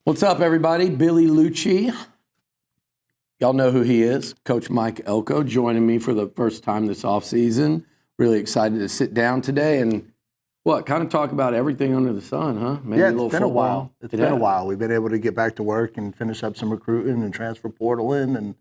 What's up, everybody? Billy Lucci. Y'all know who he is. Coach Mike Elko joining me for the first time this offseason. Really excited to sit down today and kind of talk about everything under the sun, huh? Maybe it's been a while. It's been a while. We've been able to get back to work and finish up some recruiting and transfer portal in and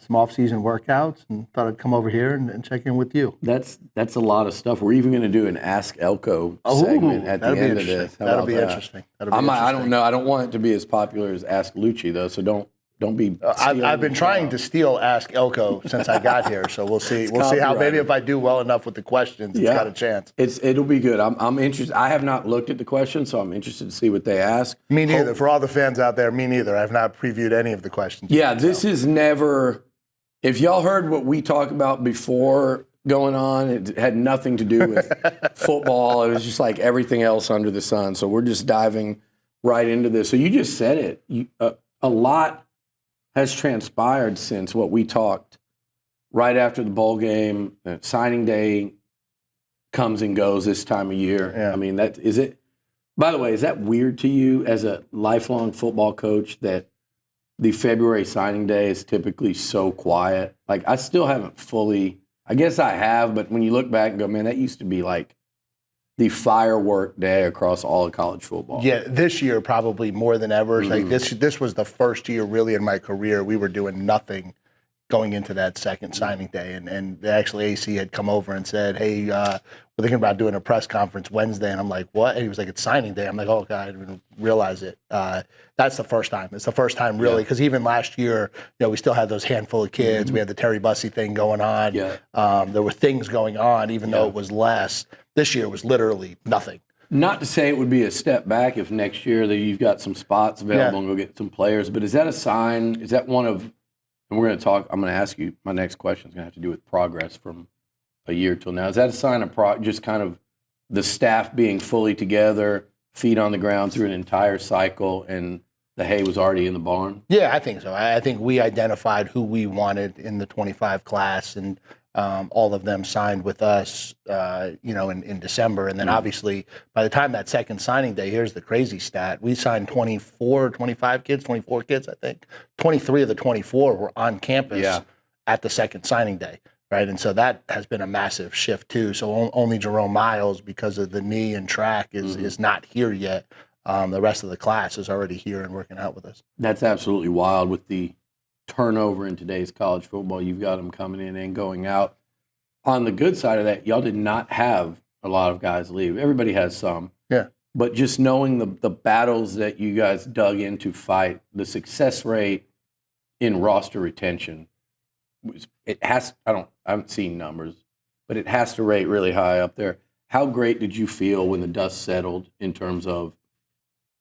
some off-season workouts, and thought I'd come over here and check in with you. That's a lot of stuff. We're even going to do an Ask Elko segment at the end of this. That'll be interesting. I don't know. I don't want it to be as popular as Ask Lucci, though, so don't be. I've been trying to steal Ask Elko since I got here, so we'll see. We'll see how maybe if I do well enough with the questions, it's got a chance. It'll be good. I'm interested. I have not looked at the questions, so I'm interested to see what they ask. Me neither. For all the fans out there, me neither. I've not previewed any of the questions. Yeah, this is never. If y'all heard what we talked about before going on, it had nothing to do with football. It was just like everything else under the sun. So we're just diving right into this. So you just said it. A lot has transpired since what we talked right after the bowl game. Signing day comes and goes this time of year. Yeah. I mean, that is it. By the way, is that weird to you as a lifelong football coach that the February signing day is typically so quiet? Like, I still haven't fully, I guess I have, but when you look back and go, man, that used to be like the firework day across all of college football. Yeah, this year probably more than ever. Like this was the first year really in my career we were doing nothing going into that second signing day. And actually AC had come over and said, hey, we're thinking about doing a press conference Wednesday. And I'm like, what? And he was like, it's signing day. I'm like, oh, God, I didn't realize it. That's the first time. It's the first time really, because even last year, we still had those handful of kids. We had the Terry Bussey thing going on. There were things going on, even though it was less. This year was literally nothing. Not to say it would be a step back if next year that you've got some spots available and go get some players, but is that a sign? Is that one of, and we're going to talk, I'm going to ask you, my next question is going to have to do with progress from a year till now. Is that a sign of just kind of the staff being fully together, feet on the ground through an entire cycle, and the hay was already in the barn? Yeah, I think so. I think we identified who we wanted in the 25 class, and all of them signed with us, in December. And then obviously by the time that second signing day, here's the crazy stat. We signed 24 kids, I think. 23 of the 24 were on campus at the second signing day, right? And so that has been a massive shift too. So only Jerome Miles, because of the knee and track, is not here yet. The rest of the class is already here and working out with us. That's absolutely wild with the turnover in today's college football. You've got them coming in and going out. On the good side of that, y'all did not have a lot of guys leave. Everybody has some. Yeah. But just knowing the battles that you guys dug in to fight, the success rate in roster retention, I haven't seen numbers, but it has to rate really high up there. How great did you feel when the dust settled in terms of,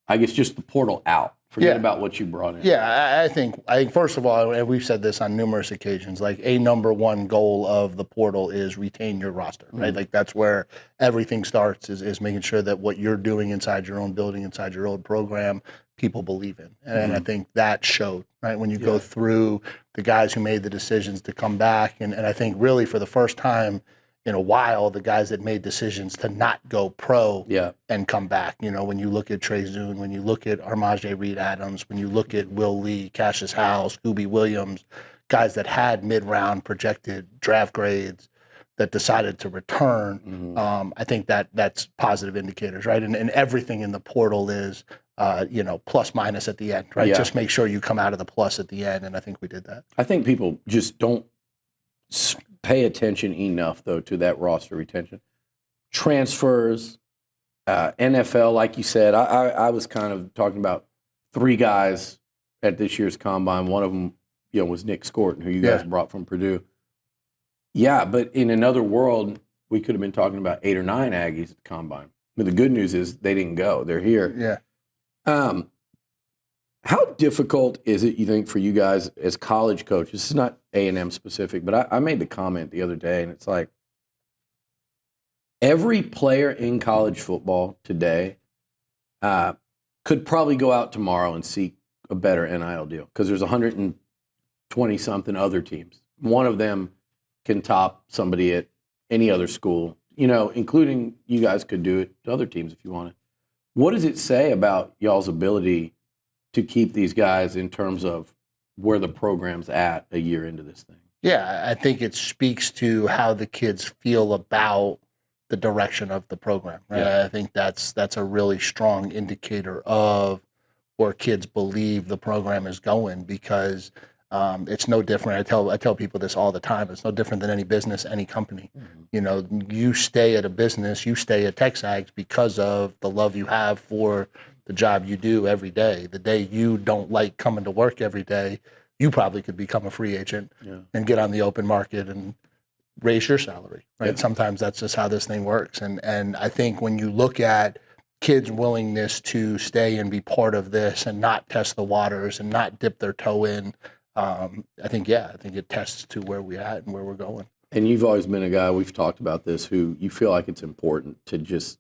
I guess, just the portal out? Forget about what you brought in. Yeah, I think first of all, and we've said this on numerous occasions, like a number one goal of the portal is retain your roster, right? Like that's where everything starts, is making sure that what you're doing inside your own building, inside your own program, people believe in. And I think that showed, right? When you go through the guys who made the decisions to come back, and I think really for the first time in a while, the guys that made decisions to not go pro and come back. When you look at Trey Zune, when you look at Armaje Reed-Adams, when you look at Will Lee, Cassius Howell, Scooby Williams, guys that had mid-round projected draft grades that decided to return, I think that's positive indicators, right? And everything in the portal is, plus minus at the end, right? Just make sure you come out of the plus at the end, and I think we did that. I think people just don't pay attention enough, though, to that roster retention. Transfers, NFL, like you said, I was kind of talking about three guys at this year's Combine. One of them, was Nick Scorton, who you guys brought from Purdue. Yeah, but in another world, we could have been talking about 8 or 9 Aggies at the Combine. But the good news is they didn't go. They're here. Yeah. How difficult is it, you think, for you guys as college coaches? This is not A&M specific, but I made the comment the other day, and it's like every player in college football today could probably go out tomorrow and seek a better NIL deal because there's 120-something other teams. One of them can top somebody at any other school, including you guys could do it to other teams if you wanted. What does it say about y'all's ability to keep these guys in terms of where the program's at a year into this thing? Yeah, I think it speaks to how the kids feel about the direction of the program. Right? Yeah. I think that's a really strong indicator of where kids believe the program is going, because it's no different. I tell people this all the time. It's no different than any business, any company. Mm-hmm. You know, you stay at a business, you stay at TexAgs because of the love you have for the job you do every day. The day you don't like coming to work every day, you probably could become a free agent and get on the open market and raise your salary, right? Yeah. Sometimes that's just how this thing works. And I think when you look at kids' willingness to stay and be part of this and not test the waters and not dip their toe in, I think it tests to where we're at and where we're going. And you've always been a guy, we've talked about this, who you feel like it's important to just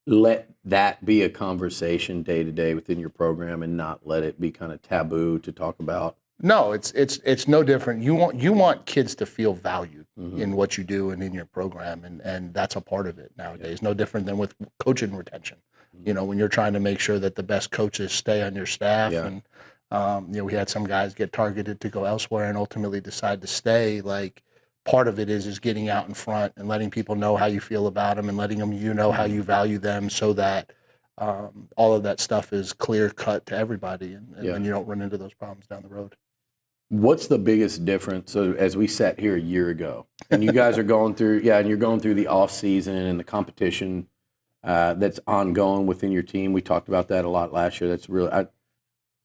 let that be a conversation day to day within your program and not let it be kind of taboo to talk about. No, it's no different. You want kids to feel valued in what you do and in your program, and that's a part of it nowadays. No different than with coaching retention. You know, when you're trying to make sure that the best coaches stay on your staff, and you know, we had some guys get targeted to go elsewhere and ultimately decide to stay. Like, part of it is getting out in front and letting people know how you feel about them and letting them know how you value them, so that all of that stuff is clear cut to everybody, and then you don't run into those problems down the road. What's the biggest difference? So as we sat here a year ago, and you guys are going through, and you're going through the off season and the competition that's ongoing within your team. We talked about that a lot last year. That's really,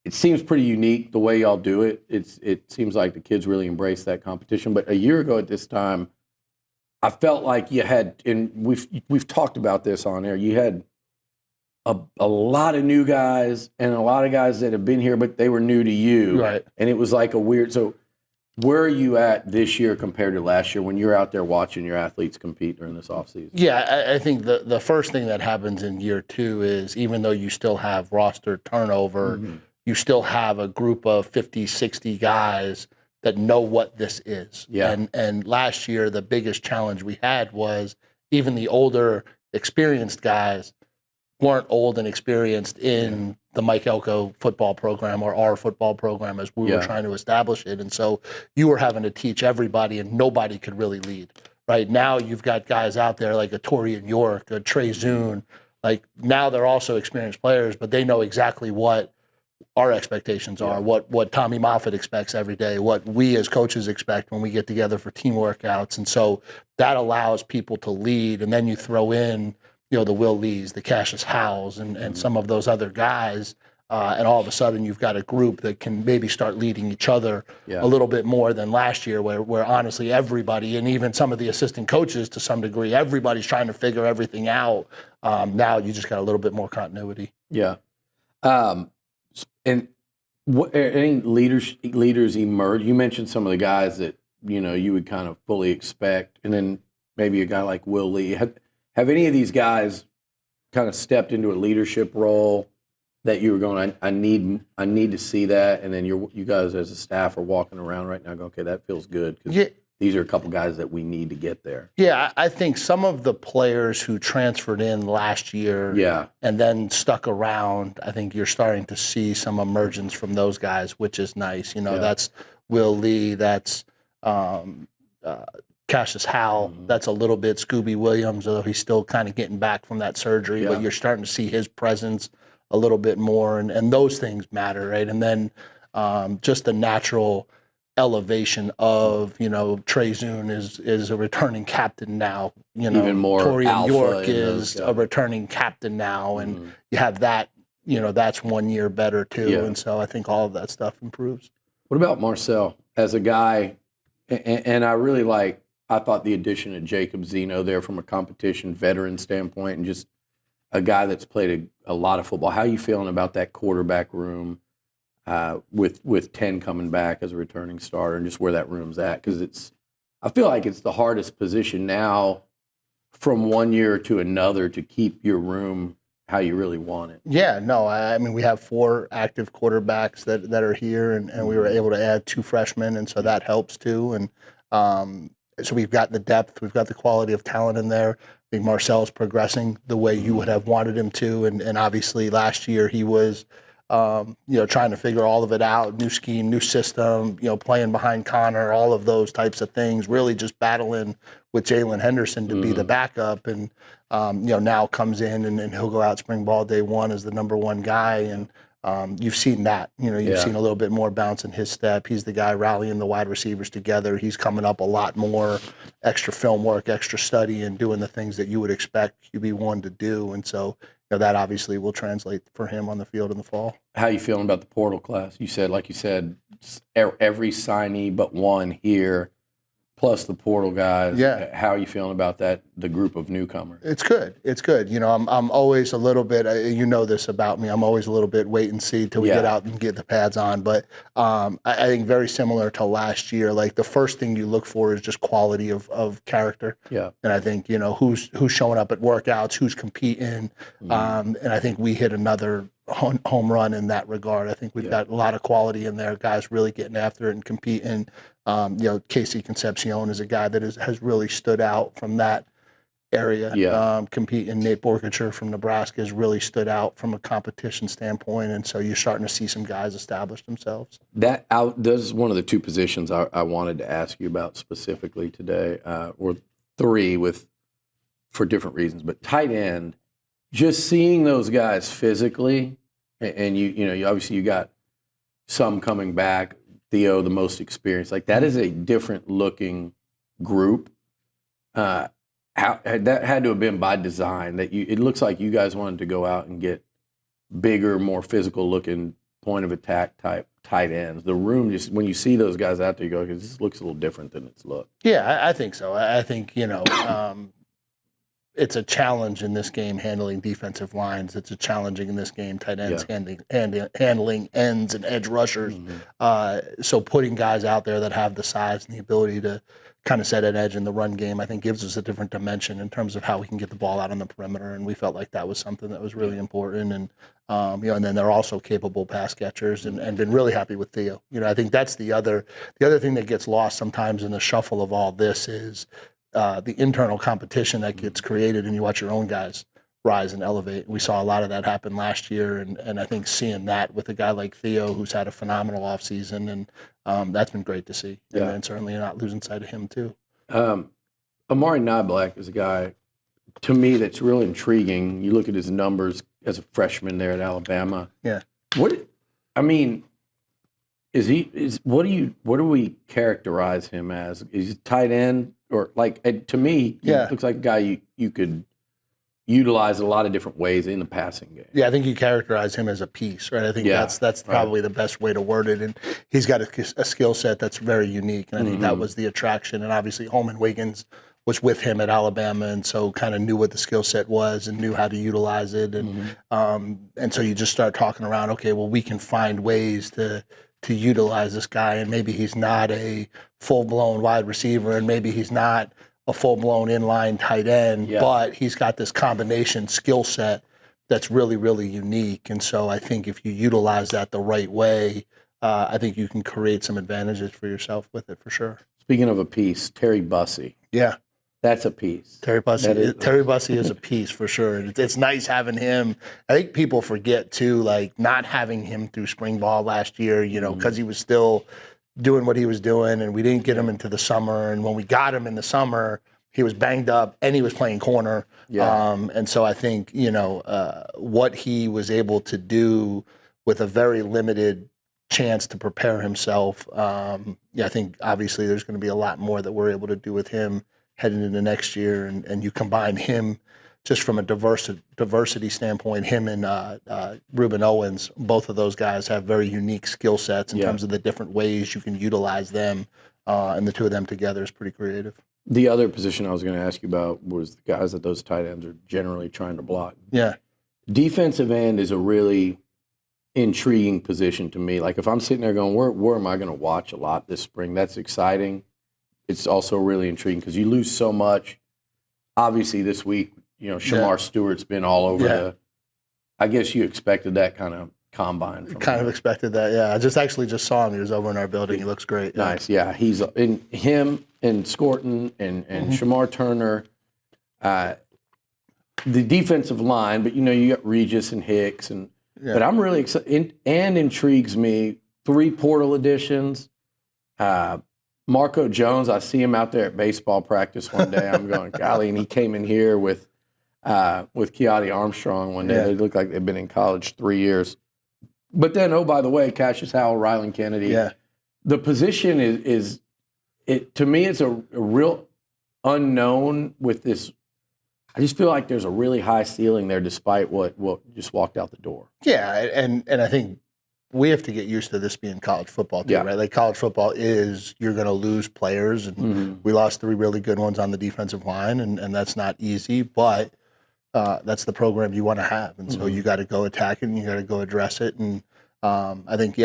it seems pretty unique the way y'all do it. It seems like the kids really embrace that competition. But a year ago at this time, I felt like you had, and we've talked about this on air. You had a lot of new guys and a lot of guys that have been here, but they were new to you. Right. And it was like a weird. So where are you at this year compared to last year when you're out there watching your athletes compete during this offseason? Yeah, I think the first thing that happens in year two is, even though you still have roster turnover, you still have a group of 50, 60 guys that know what this is. Yeah. And last year, the biggest challenge we had was even the older, experienced guys weren't old and experienced in the Mike Elko football program or our football program as we were trying to establish it. And so you were having to teach everybody, and nobody could really lead. Right now, you've got guys out there like a Torian York, a Trey Zune. Like, now they're also experienced players, but they know exactly what our expectations are, what Tommy Moffitt expects every day, what we as coaches expect when we get together for team workouts. And so that allows people to lead. And then you throw in, you know, the Will Lees, the Cassius Howells, and some of those other guys, and all of a sudden you've got a group that can maybe start leading each other a little bit more than last year, where honestly everybody, and even some of the assistant coaches to some degree, everybody's trying to figure everything out. Now you just got a little bit more continuity. Yeah. And any leaders emerge? You mentioned some of the guys that, you know, you would kind of fully expect, and then maybe a guy like Will Lee. Have any of these guys kind of stepped into a leadership role that you were going, I need to see that, and then you guys as a staff are walking around right now going, okay, that feels good, because these are a couple guys that we need to get there? Yeah, I think some of the players who transferred in last year and then stuck around, I think you're starting to see some emergence from those guys, which is nice. You know, that's Will Lee, that's Cassius Howell, that's a little bit Scooby Williams, although he's still kind of getting back from that surgery, but you're starting to see his presence a little bit more, and those things matter, right? And then just the natural elevation of, you know, Trey Zune is a returning captain now. You know, even more Torian alpha York is a returning captain now, and you have that. You know, that's 1 year better too, and so I think all of that stuff improves. What about Marcel as a guy? And I really I thought the addition of Jacob Zeno there from a competition veteran standpoint, and just a guy that's played a lot of football. How are you feeling about that quarterback room with 10 coming back as a returning starter, and just where that room's at? Because I feel like it's the hardest position now from 1 year to another to keep your room how you really want it. Yeah, no, I mean, we have 4 active quarterbacks that are here, and we were able to add 2 freshmen, and so that helps too. And so we've got the depth, we've got the quality of talent in there. I think Marcel's progressing the way you would have wanted him to, and obviously last year he was trying to figure all of it out, new scheme, new system, playing behind Connor, all of those types of things, really just battling with Jalen Henderson to be the backup. And, now comes in and he'll go out spring ball day one as the number one guy. And you've seen that. You've seen a little bit more bounce in his step. He's the guy rallying the wide receivers together. He's coming up a lot more extra film work, extra study, and doing the things that you would expect QB1 to do. And so that obviously will translate for him on the field in the fall. How you feeling about the portal class? Like you said, every signee but one here, plus the portal guys. Yeah. How are you feeling about that, the group of newcomers? It's good. It's good. I'm always a little bit, this about me, I'm always a little bit wait and see till we get out and get the pads on. But I think very similar to last year, like the first thing you look for is just quality of character. Yeah. And I think, who's showing up at workouts, who's competing. And I think we hit another home run in that regard. I think we've got a lot of quality in there, guys really getting after it and competing. Casey Concepcion is a guy that has really stood out from that area. Competing. Nate Borkacher from Nebraska has really stood out from a competition standpoint, and so you're starting to see some guys establish themselves. This is one of the two positions I wanted to ask you about specifically today, or three for different reasons. But tight end, just seeing those guys physically, and you obviously you got some coming back. Theo, the most experienced, like that is a different looking group. That had to have been by design. It looks like you guys wanted to go out and get bigger, more physical looking point of attack type tight ends. The room, just when you see those guys out there, you go, this looks a little different than it's looked. Yeah, I think so. I think it's a challenge in this game handling defensive lines. It's a challenging in this game tight ends handling ends and edge rushers. So putting guys out there that have the size and the ability to kind of set an edge in the run game, I think gives us a different dimension in terms of how we can get the ball out on the perimeter. And we felt like that was something that was really important. And and then they're also capable pass catchers, and been really happy with Theo. I think that's the other thing that gets lost sometimes in the shuffle of all this is the internal competition that gets created, and you watch your own guys rise and elevate. We saw a lot of that happen last year, and I think seeing that with a guy like Theo, who's had a phenomenal offseason, and that's been great to see. And certainly you're not losing sight of him too. Amari Niblack is a guy, to me, that's real intriguing. You look at his numbers as a freshman there at Alabama. Yeah. What do we characterize him as? Is he tight end? Or to me, he looks like a guy you could utilize a lot of different ways in the passing game. Yeah, I think you characterize him as a piece, right? I think that's probably the best way to word it. And he's got a skill set that's very unique, and I think that was the attraction. And obviously, Holman Wiggins was with him at Alabama, and so kind of knew what the skill set was and knew how to utilize it. And so you just start talking around. Okay, well, we can find ways to utilize this guy, and maybe he's not a full-blown wide receiver, and maybe he's not a full-blown inline tight end, but he's got this combination skill set that's really, really unique. And so I think if you utilize that the right way, I think you can create some advantages for yourself with it for sure. Speaking of a piece, Terry Bussey. Yeah. That's a piece. Terry Bussey is a piece for sure. It's nice having him. I think people forget too, like not having him through spring ball last year, because he was still doing what he was doing, and we didn't get him into the summer. And when we got him in the summer, he was banged up and he was playing corner. And so I think, what he was able to do with a very limited chance to prepare himself. I think obviously there's going to be a lot more that we're able to do with him heading into next year, and you combine him just from a diversity standpoint, him and Reuben Owens, both of those guys have very unique skill sets in terms of the different ways you can utilize them, and the two of them together is pretty creative. The other position I was going to ask you about was the guys that those tight ends are generally trying to block. Yeah. Defensive end is a really intriguing position to me. Like if I'm sitting there going, where am I going to watch a lot this spring? That's exciting. It's also really intriguing because you lose so much. Obviously, this week, Shamar Stewart's been all over I guess you expected that kind of combine. Kind of expected that, yeah. I just saw him. He was over in our building. He looks great. Yeah. Nice, yeah. He's in him and Scorton and Shamar Turner. The defensive line, but you got Regis and Hicks and But I'm really excited and intrigues me. 3 portal additions. Marco Jones, I see him out there at baseball practice one day. I'm going, golly, and he came in here with Keati Armstrong one day. Yeah. They look like they've been in college 3 years. But then, oh, by the way, Cassius Howell, Rylan Kennedy. Yeah. The position is to me, it's a real unknown with this. I just feel like there's a really high ceiling there despite what just walked out the door. Yeah, and I think we have to get used to this being college football too, right? Like college football is you're going to lose players, and we lost 3 really good ones on the defensive line, and that's not easy, but that's the program you want to have, and so you got to go attack it, and you got to go address it, and I think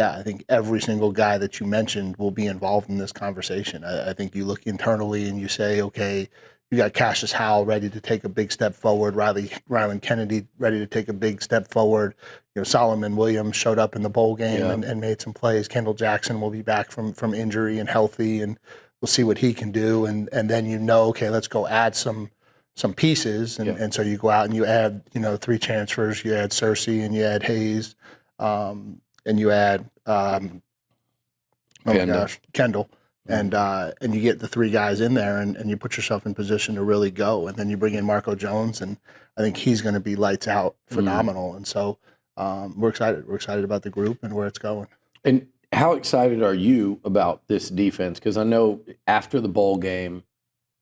every single guy that you mentioned will be involved in this conversation. I think you look internally and you say, okay, you got Cassius Howell ready to take a big step forward, Rylan Kennedy ready to take a big step forward. You know, Solomon Williams showed up in the bowl game and made some plays. Kendall Jackson will be back from injury and healthy, and we'll see what he can do. And then okay, let's go add some pieces, and so you go out and you add 3 transfers. You add Cersei and you add Hayes, and you add Kendall. And you get the 3 guys in there, and you put yourself in position to really go. And then you bring in Marco Jones, and I think he's going to be lights out, phenomenal. And so we're excited. We're excited about the group and where it's going. And how excited are you about this defense? Because I know after the bowl game,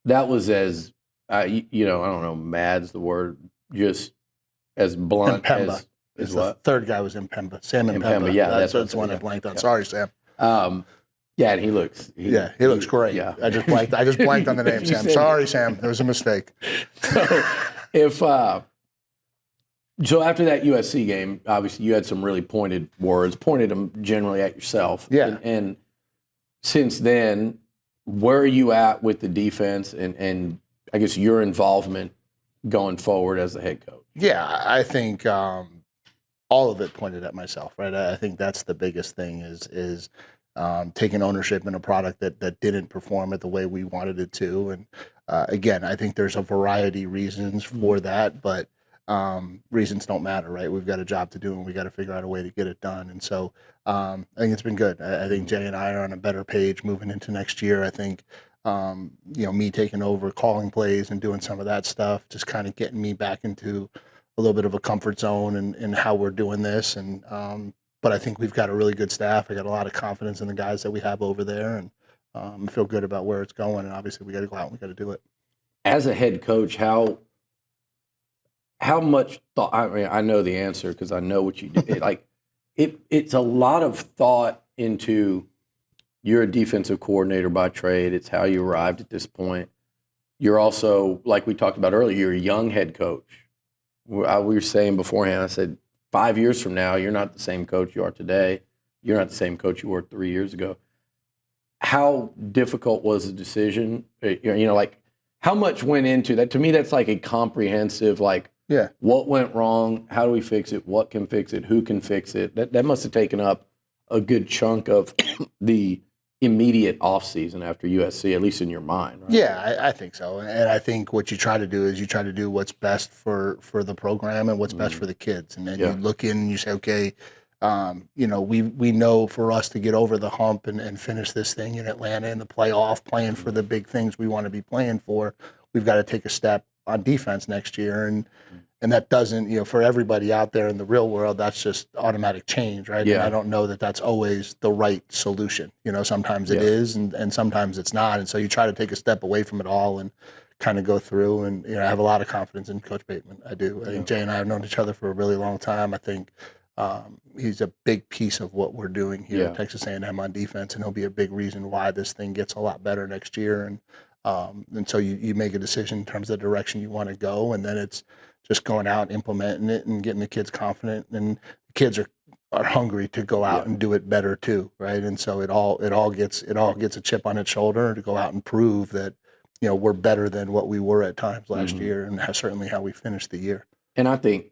that was as I don't know, mad's the word, just as blunt as what? The 3rd guy was Impemba, Sam Impemba. Yeah, that's one I blanked on. Sorry, Sam. Yeah, and he looks great. Yeah. I just blanked on the name, Sam. Sorry, Sam. It was a mistake. So so after that USC game, obviously you had some really pointed them generally at yourself. Yeah. And since then, where are you at with the defense and I guess your involvement going forward as the head coach? Yeah, I think all of it pointed at myself, right? I think that's the biggest thing is taking ownership in a product that didn't perform it the way we wanted it to. And again, I think there's a variety of reasons for that, but reasons don't matter, right? We've got a job to do, and we got to figure out a way to get it done. And so I think it's been good. I think Jay and I are on a better page moving into next year. I think me taking over, calling plays and doing some of that stuff, just kind of getting me back into a little bit of a comfort zone and how we're doing this. And but I think we've got a really good staff. I got a lot of confidence in the guys that we have over there, and I feel good about where it's going. And obviously, we got to go out and we got to do it. As a head coach, how much thought? I mean, I know the answer because I know what you did. It's a lot of thought into. You're a defensive coordinator by trade. It's how you arrived at this point. You're also, like we talked about earlier, you're a young head coach. We were saying beforehand, I said, 5 years from now, you're not the same coach you are today. You're not the same coach you were 3 years ago. How difficult was the decision? How much went into that? To me, that's like a comprehensive, what went wrong? How do we fix it? What can fix it? Who can fix it? That must have taken up a good chunk of the immediate offseason after USC, at least in your mind, right? Yeah, I think so. And I think what you try to do is you try to do what's best for the program and what's best for the kids. And then you look in and you say, okay, we know for us to get over the hump and finish this thing in Atlanta in the playoff, playing for the big things we want to be playing for, we've got to take a step on defense next year. And that doesn't, for everybody out there in the real world, that's just automatic change, right? Yeah. And I don't know that that's always the right solution. Sometimes it is and sometimes it's not. And so you try to take a step away from it all and kind of go through. And, I have a lot of confidence in Coach Bateman. I do. I think Jay and I have known each other for a really long time. I think he's a big piece of what we're doing here at Texas A&M on defense, and he'll be a big reason why this thing gets a lot better next year. And so you make a decision in terms of the direction you want to go, and then it's just going out and implementing it and getting the kids confident, and the kids are hungry to go out and do it better too, right? And so it all gets a chip on its shoulder to go out and prove that we're better than what we were at times last year, and certainly how we finished the year. And I think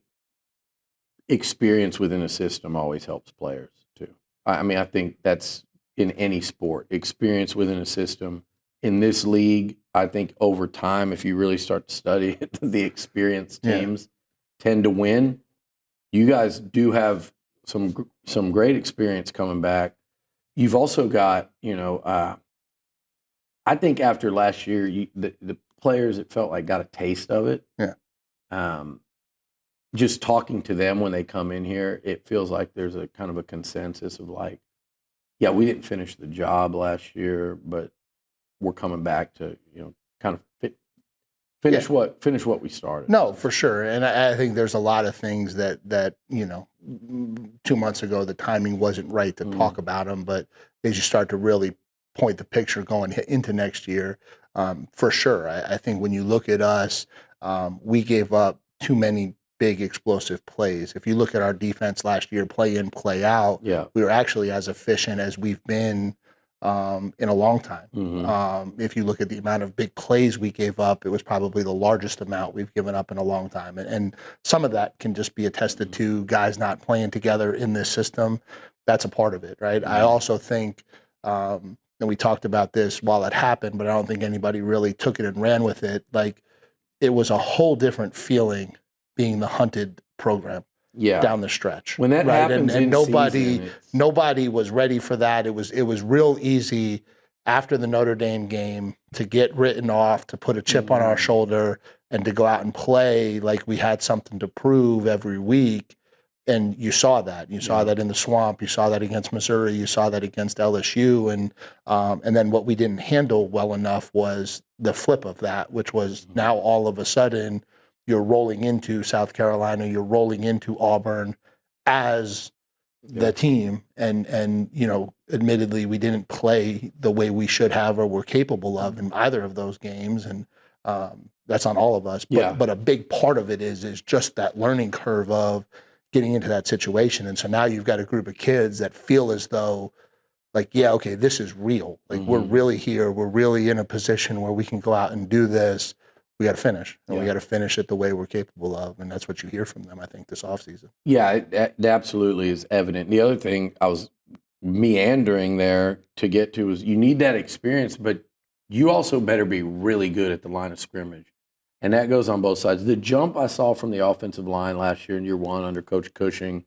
experience within a system always helps players too. I mean, I think that's in any sport. Experience within a system. In this league, I think over time, if you really start to study it, the experienced teams tend to win. you guys do have some great experience coming back. You've also got, I think after last year, the players, it felt like got a taste of it. Yeah. Just talking to them when they come in here, it feels like there's a kind of a consensus of like, yeah, we didn't finish the job last year, but we're coming back to, kind of finish what we started. No, for sure. And I think there's a lot of things that 2 months ago, the timing wasn't right to talk about them, but as you start to really point the picture going into next year, for sure. I think when you look at us, we gave up too many big explosive plays. If you look at our defense last year, play in, play out, we were actually as efficient as we've been in a long time. If you look at the amount of big plays we gave up, it was probably the largest amount we've given up in a long time. And some of that can just be attested to guys not playing together in this system. That's a part of it, right? I also think, and we talked about this while it happened, but I don't think anybody really took it and ran with it. Like, it was a whole different feeling being the hunted program down the stretch. When that happens, and nobody was ready for that. It was real easy after the Notre Dame game to get written off, to put a chip on our shoulder, and to go out and play like we had something to prove every week. And you saw that. You saw that in the Swamp. You saw that against Missouri. You saw that against LSU. And then what we didn't handle well enough was the flip of that, which was now all of a sudden you're rolling into South Carolina, you're rolling into Auburn as the team. And admittedly, we didn't play the way we should have or were capable of in either of those games. And that's on all of us. But a big part of it is just that learning curve of getting into that situation. And so now you've got a group of kids that feel as though, like, yeah, okay, this is real. Like, we're really here. We're really in a position where we can go out and do this. We got to finish. And we got to finish it the way we're capable of. And that's what you hear from them, I think, this offseason. Yeah, it absolutely is evident. The other thing I was meandering there to get to is you need that experience, but you also better be really good at the line of scrimmage. And that goes on both sides. The jump I saw from the offensive line last year in year one under Coach Cushing,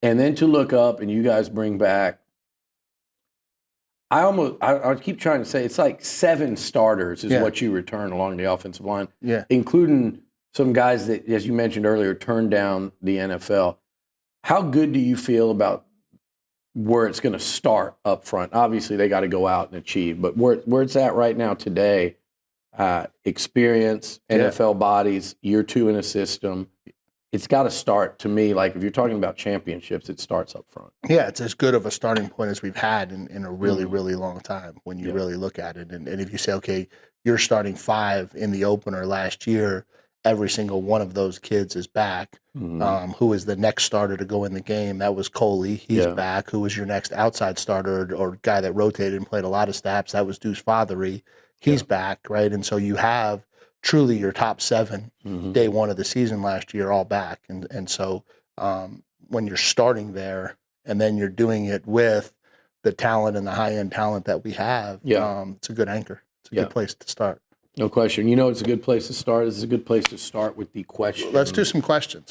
and then to look up and you guys bring back, I keep trying to say it's like 7 starters is what you return along the offensive line, including some guys that, as you mentioned earlier, turned down the NFL. How good do you feel about where it's going to start up front? Obviously, they got to go out and achieve, but where it's at right now today, experience, NFL bodies, year 2 in a system, it's got to start, to me, like if you're talking about championships, it starts up front. Yeah, it's as good of a starting point as we've had in a really, really long time when you really look at it. And if you say, okay, you're starting 5 in the opener last year, every single one of those kids is back. Who is the next starter to go in the game? That was Coley. He's back. Who was your next outside starter or guy that rotated and played a lot of snaps? That was Deuce Fothery. He's back, right? And so you have truly your top 7 day one of the season last year all back. And so when you're starting there and then you're doing it with the talent and the high-end talent that we have, it's a good anchor. It's a good place to start. No question. It's a good place to start. It's a good place to start with the question. Let's do some questions.